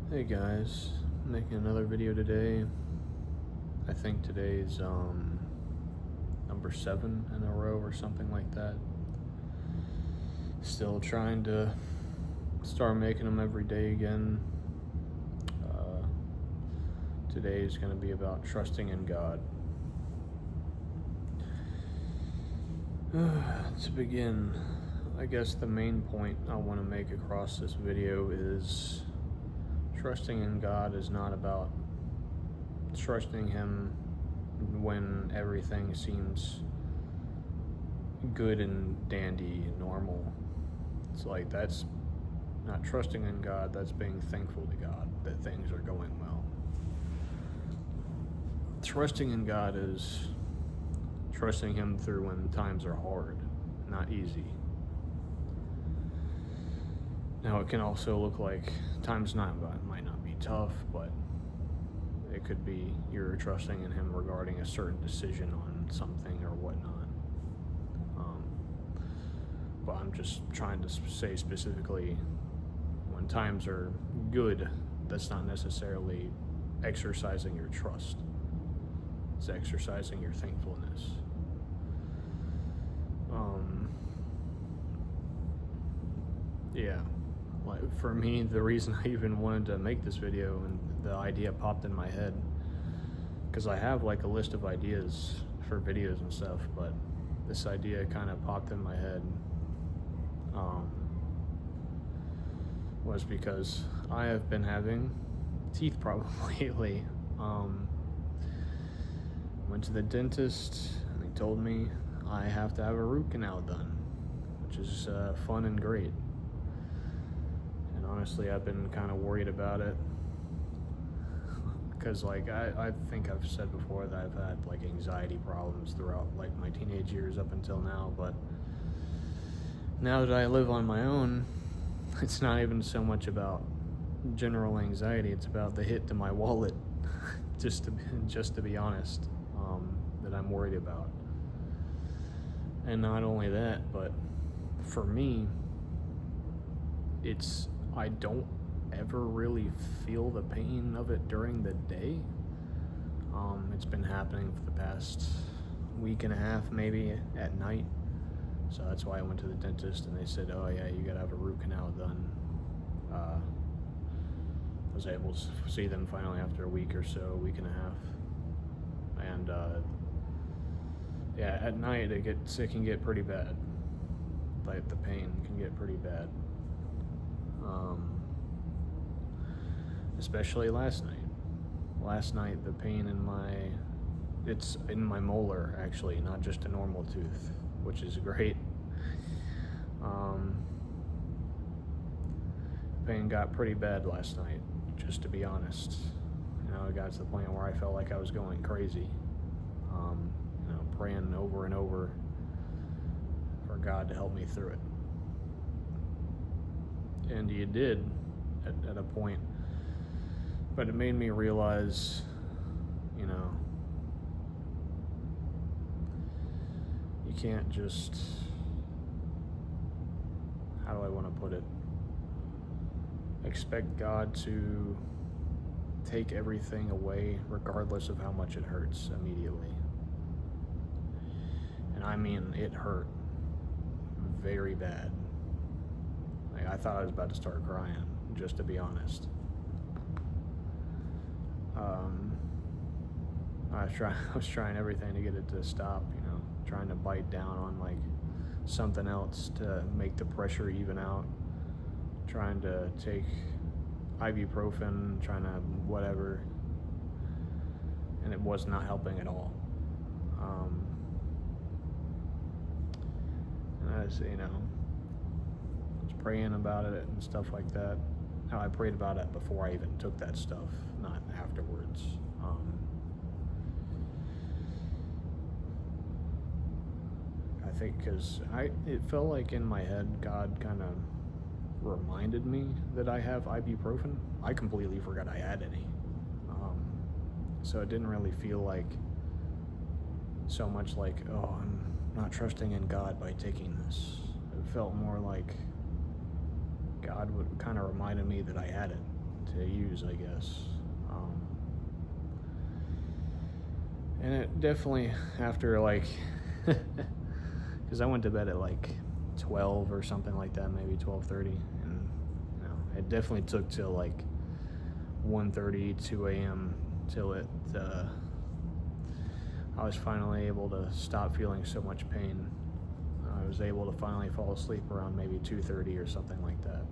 Hey guys, making another video today. I think today's number 7 in a row or something like that. Still trying to start making them every day again. Today is going to be about trusting in God. To begin, I guess the main point I want to make across this video is trusting in God is not about trusting Him when everything seems good and dandy and normal. It's like that's not trusting in God, that's being thankful to God that things are going well. Trusting in God is trusting Him through when times are hard, not easy. Now, it can also look like times might not be tough, but it could be you're trusting in Him regarding a certain decision on something or whatnot. But I'm just trying to say specifically, when times are good, that's not necessarily exercising your trust. It's exercising your thankfulness. Yeah. Like for me, the reason I even wanted to make this video and the idea popped in my head, because I have like a list of ideas for videos and stuff, but this idea kind of popped in my head, was because I have been having teeth problems lately. Went to the dentist and they told me I have to have a root canal done, which is fun and great. And honestly, I've been kind of worried about it because like I think I've said before that I've had like anxiety problems throughout like my teenage years up until now, but now that I live on my own, it's not even so much about general anxiety, it's about the hit to my wallet, just to be honest, that I'm worried about. And not only that, but for me, I don't ever really feel the pain of it during the day. It's been happening for the past week and a half, maybe at night. So that's why I went to the dentist and they said, oh yeah, you gotta have a root canal done. I was able to see them finally after a week or so, a week and a half. And yeah, at night it can get pretty bad. Like the pain can get pretty bad. Especially last night. Last night the pain it's in my molar actually, not just a normal tooth, which is great. Pain got pretty bad last night, just to be honest. It got to the point where I felt like I was going crazy. Praying over and over for God to help me through it. And He did at a point, but it made me realize, you can't just, how do I want to put it, expect God to take everything away regardless of how much it hurts immediately. And I mean, it hurt very bad. Like, I thought I was about to start crying, just to be honest. I was trying everything to get it to stop, trying to bite down on like something else to make the pressure even out, trying to take ibuprofen, trying to whatever, and it was not helping at all. And I was praying about it and stuff like that. Now, I prayed about it before I even took that stuff, not afterwards. I think because it felt like in my head God kind of reminded me that I have ibuprofen. I completely forgot I had any. So it didn't really feel like so much like, oh, I'm not trusting in God by taking this. It felt more like God would kind of reminded me that I had it. use, I guess. And it definitely, after like, because I went to bed at like 12 or something like that, maybe 12:30, and it definitely took till like 1:30, 2 a.m. till I was finally able to stop feeling so much pain. I was able to finally fall asleep around maybe 2:30 or something like that.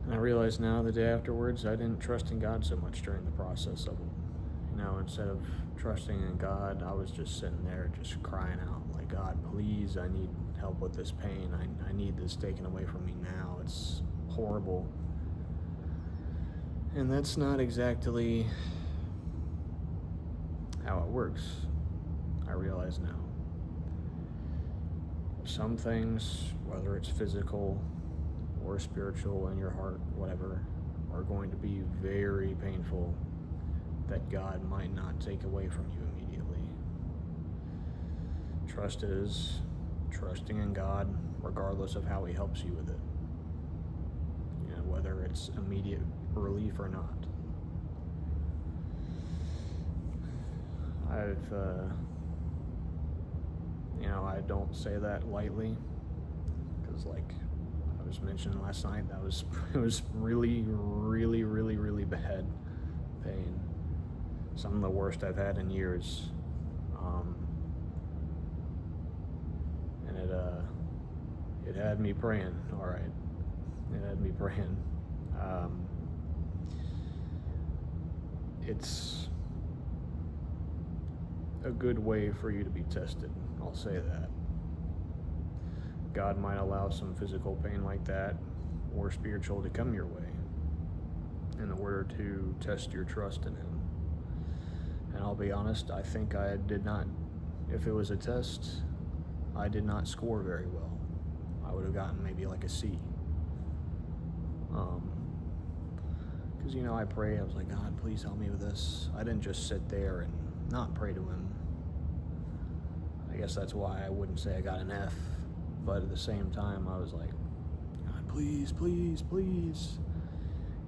And I realize now, the day afterwards, I didn't trust in God so much during the process of it. Instead of trusting in God, I was just sitting there just crying out, like, God, please, I need help with this pain. I need this taken away from me now. It's horrible. And that's not exactly how it works, I realize now. Some things, whether it's physical or spiritual in your heart, whatever, are going to be very painful that God might not take away from you immediately. Trust is trusting in God regardless of how He helps you with it. Whether it's immediate relief or not. I don't say that lightly, because like I was mentioning last night, it was really, really, really, really bad pain. Some of the worst I've had in years. And it had me praying, all right. It had me praying. It's a good way for you to be tested, I'll say that. God might allow some physical pain like that, or spiritual, to come your way in order to test your trust in Him. And I'll be honest, I think I did not, if it was a test, I did not score very well. I would have gotten maybe like a C. Because, I pray, I was like, God, please help me with this. I didn't just sit there and not pray to Him. I guess that's why I wouldn't say I got an F. But at the same time, I was like, God, please, please, please.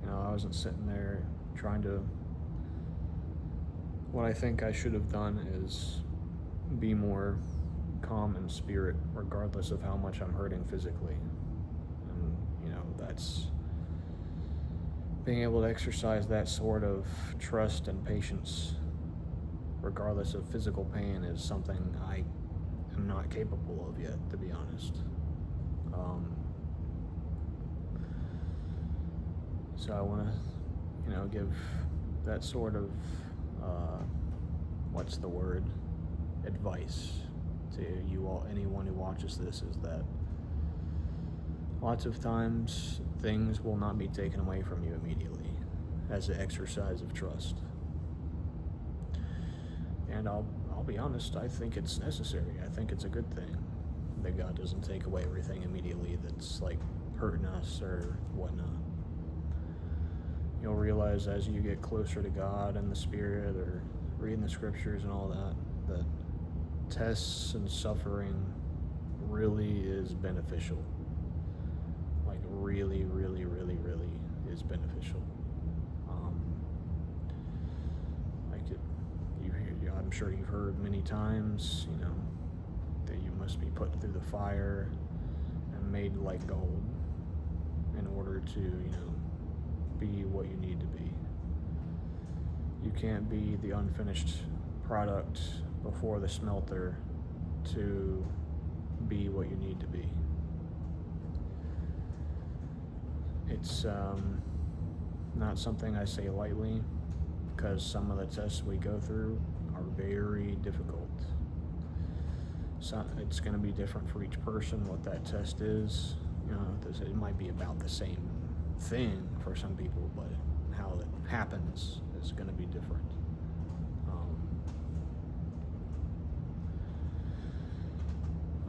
I wasn't sitting there trying to... What I think I should have done is be more calm in spirit, regardless of how much I'm hurting physically. And, that's... being able to exercise that sort of trust and patience, regardless of physical pain, is something I am not capable of yet, to be honest. So I want to, give that sort of, advice to you all, anyone who watches this, is that lots of times things will not be taken away from you immediately as an exercise of trust. And I'll be honest, I think it's necessary. I think it's a good thing that God doesn't take away everything immediately that's like hurting us or whatnot. You'll realize as you get closer to God and the Spirit, or reading the scriptures and all that tests and suffering really is beneficial. Like really, really, really, really is beneficial. I'm sure you've heard many times, that you must be put through the fire and made like gold in order to, be what you need to be. You can't be the unfinished product before the smelter to be what you need to be. It's not something I say lightly, because some of the tests we go through are very difficult. So it's going to be different for each person what that test is. It might be about the same thing for some people, but how it happens is going to be different.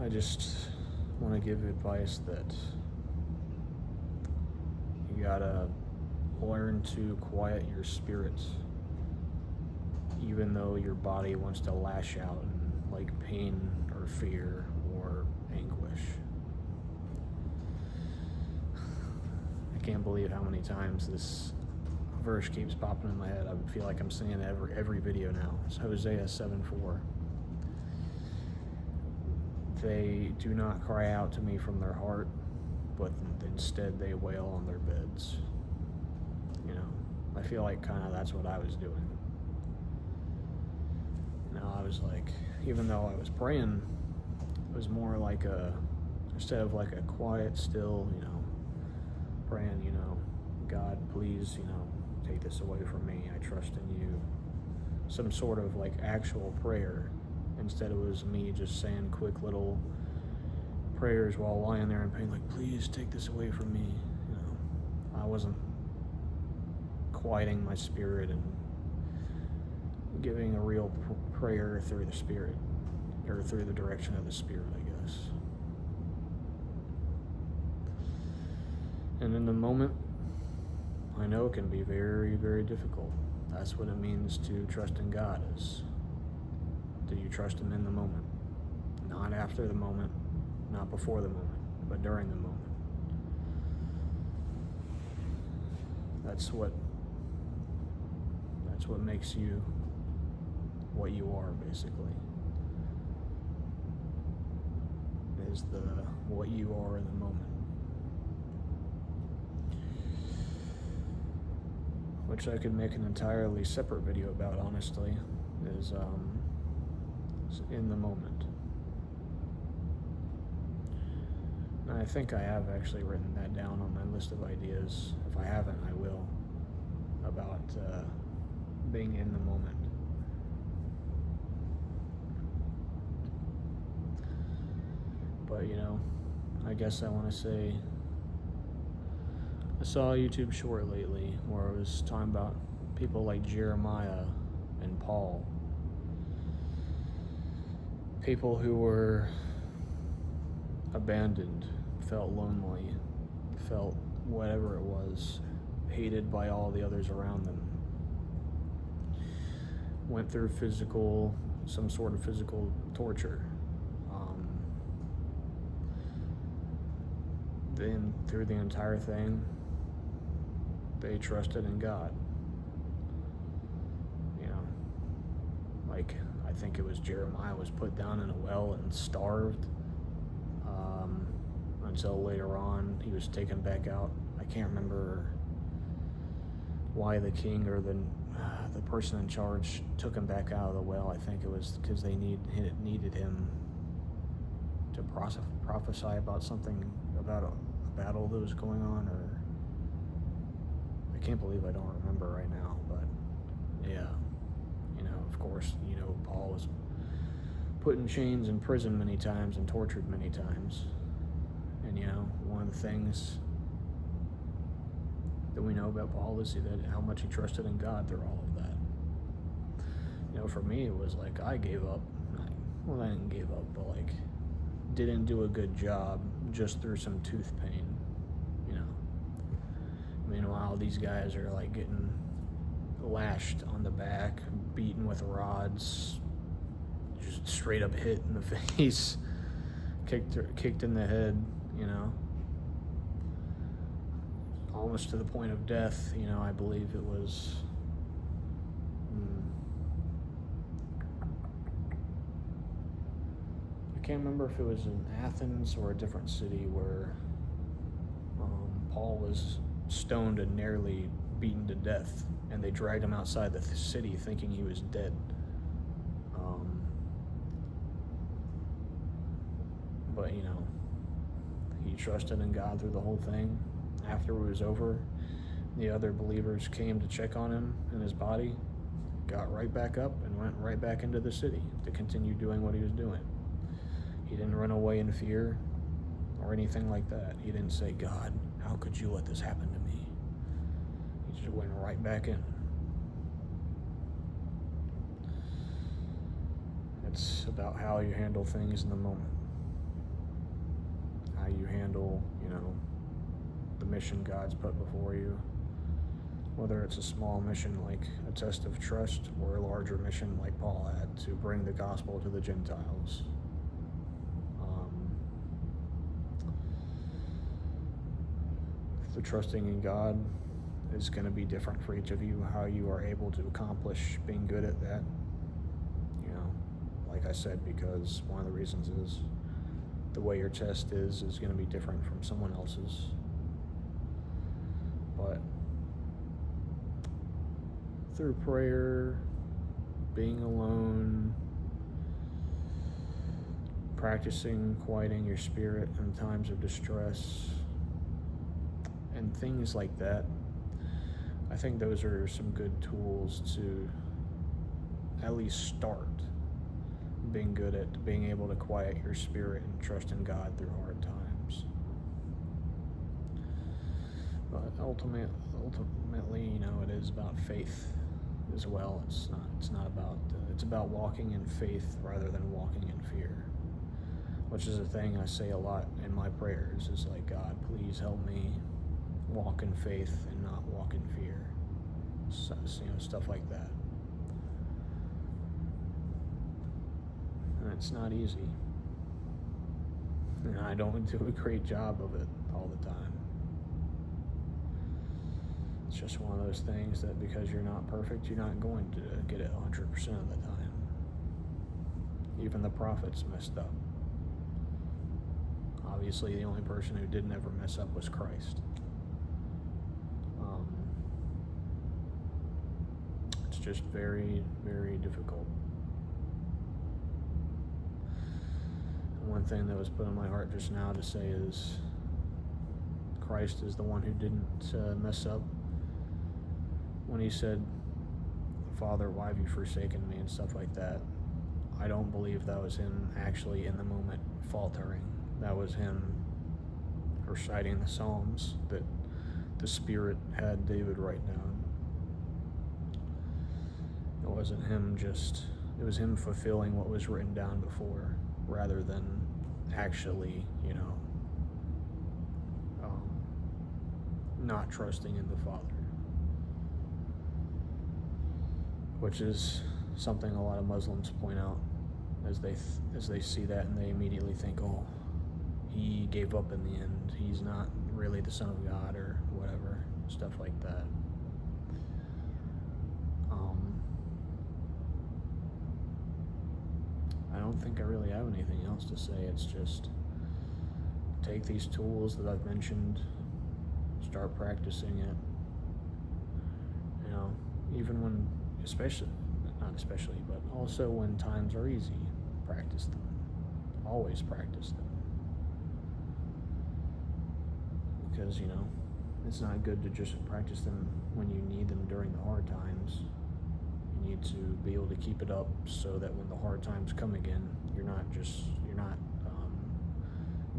I just want to give advice that you gotta learn to quiet your spirit, even though your body wants to lash out in like pain or fear or anguish. I can't believe how many times this verse keeps popping in my head. I feel like I'm saying it every video now. It's Hosea 7:4. They do not cry out to me from their heart, but instead they wail on their beds. You know, I feel like kind of that's what I was doing. You know, I was like, even though I was praying, it was more like instead of like a quiet, still, you know, praying, you know, God, please, you know, take this away from me. I trust in you. Some sort of like actual prayer. Instead, it was me just saying quick little prayers while lying there in pain, like, please take this away from me. You know, I wasn't quieting my spirit and giving a real prayer through the Spirit, or through the direction of the Spirit, I guess. And in the moment, I know it can be very, very difficult. That's what it means to trust in God, is do you trust Him in the moment? Not after the moment, not before the moment, but during the moment. That's what makes you what you are, basically. Is what you are in the moment. Which I could make an entirely separate video about, honestly, is in the moment. And I think I have actually written that down on my list of ideas. If I haven't, I will, about being in the moment. But, you know, I guess I want to say, I saw a YouTube short lately where it was talking about people like Jeremiah and Paul. People who were abandoned, felt lonely, felt whatever it was, hated by all the others around them. Went through some sort of physical torture. Then through the entire thing, they trusted in God. You know, like, I think it was Jeremiah was put down in a well and starved until later on he was taken back out. I can't remember why the king or the person in charge took him back out of the well. I think it was because they needed him to prophesy about something, about a battle that was going on, or I can't believe I don't remember right now, but yeah, you know, of course, you know, Paul was put in chains in prison many times and tortured many times. And, you know, one of the things that we know about Paul is that how much he trusted in God through all of that. You know, for me, it was like I gave up. Well, I didn't give up, but like didn't do a good job just through some tooth pain, you know. Meanwhile, these guys are like getting lashed on the back, beaten with rods, just straight up hit in the face, kicked in the head, you know, almost to the point of death. You know, I believe it was I can't remember if it was in Athens or a different city where Paul was stoned and nearly beaten to death, and they dragged him outside the city thinking he was dead. But, you know, he trusted in God through the whole thing. After it was over, the other believers came to check on him and his body, got right back up and went right back into the city to continue doing what he was doing. He didn't run away in fear or anything like that. He didn't say, God, how could you let this happen to me? He just went right back in. It's about how you handle things in the moment. How you handle, you know, the mission God's put before you. Whether it's a small mission like a test of trust, or a larger mission like Paul had to bring the gospel to the Gentiles. the trusting in God is going to be different for each of you, how you are able to accomplish being good at that. You know, like I said, because one of the reasons is the way your test is going to be different from someone else's. But through prayer, being alone, practicing quieting your spirit in times of distress, and things like that, I think those are some good tools to at least start being good at being able to quiet your spirit and trust in God through hard times. But ultimately, you know, it is about faith as well. It's about walking in faith rather than walking in fear, which is a thing I say a lot in my prayers, is like, God, please help me walk in faith and not walk in fear. So, you know, stuff like that. And it's not easy. And I don't do a great job of it all the time. It's just one of those things that because you're not perfect, you're not going to get it 100% of the time. Even the prophets messed up. Obviously, the only person who didn't ever mess up was Christ. It's just very, very difficult. One thing that was put in my heart just now to say is Christ is the one who didn't mess up. When he said, Father, why have you forsaken me, and stuff like that, I don't believe that was him actually in the moment faltering. That was him reciting the Psalms that the Spirit had David write down. It wasn't him it was him fulfilling what was written down before, rather than actually, you know, not trusting in the Father. Which is something a lot of Muslims point out as they see that, and they immediately think, oh, he gave up in the end. He's not really the Son of God or whatever, stuff like that. I don't think I really have anything else to say. It's just take these tools that I've mentioned, start practicing it. You know, even when, not especially, but also when times are easy, practice them. Always practice them. Because, you know, it's not good to just practice them when you need them during the hard times. You need to be able to keep it up so that when the hard times come again, you're not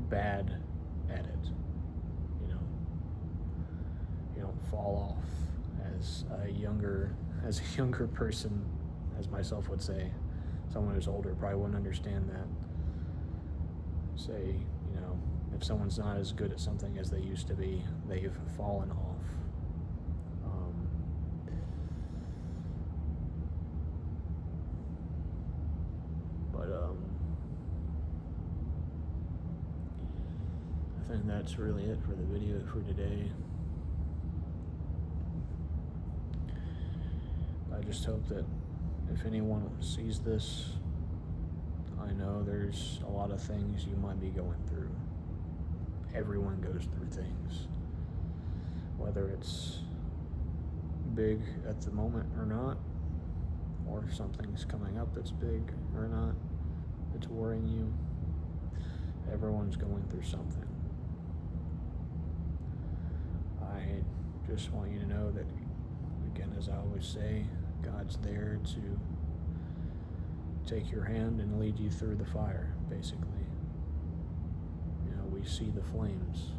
bad at it. You know, you don't fall off as a younger person, as myself would say. Someone who's older probably wouldn't understand that. Say, you know, if someone's not as good at something as they used to be, they've fallen off. I think that's really it for the video for today. I just hope that if anyone sees this, I know there's a lot of things you might be going through. Everyone goes through things. Whether it's big at the moment or not, or something's coming up that's big or not, it's worrying you. Everyone's going through something. I just want you to know that, again, as I always say, God's there to take your hand and lead you through the fire, basically. You know, we see the flames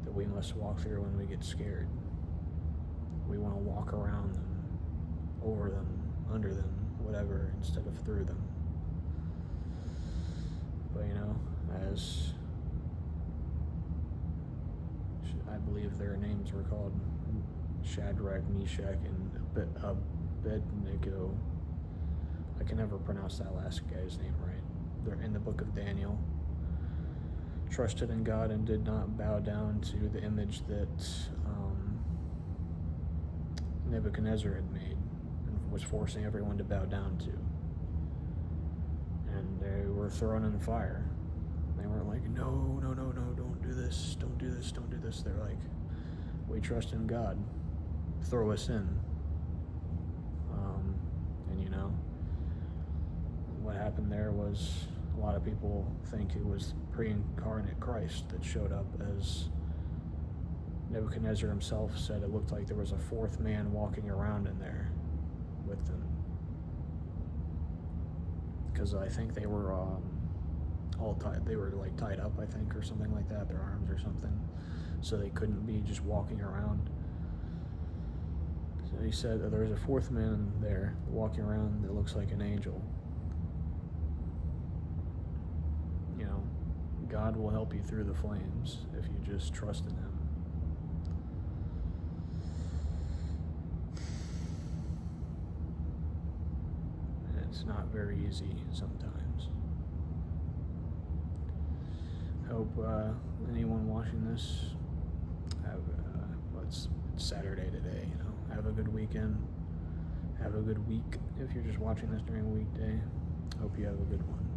that we must walk through when we get scared. We want to walk around them, over them, under them, whatever, instead of through them. But, you know, as I believe their names were called Shadrach, Meshach, and Abednego. I can never pronounce that last guy's name right. They're in the book of Daniel. trusted in God and did not bow down to the image that Nebuchadnezzar had made and was forcing everyone to bow down to. And they were thrown in the fire. They weren't like, no, don't do this, don't do this, don't do this. They're like, we trust in God, throw us in. And you know, what happened there was, a lot of people think it was pre-incarnate Christ that showed up, as Nebuchadnezzar himself said it looked like there was a fourth man walking around in there with them. Because I think they were all tied, they were like tied up, I think, or something like that, their arms or something, so they couldn't be just walking around. So he said that there was a fourth man there walking around that looks like an angel. You know, God will help you through the flames if you just trust in Him. And it's not very easy sometimes. Hope anyone watching this have it's Saturday today, you know, have a good weekend, have a good week if you're just watching this during a weekday. Hope you have a good one.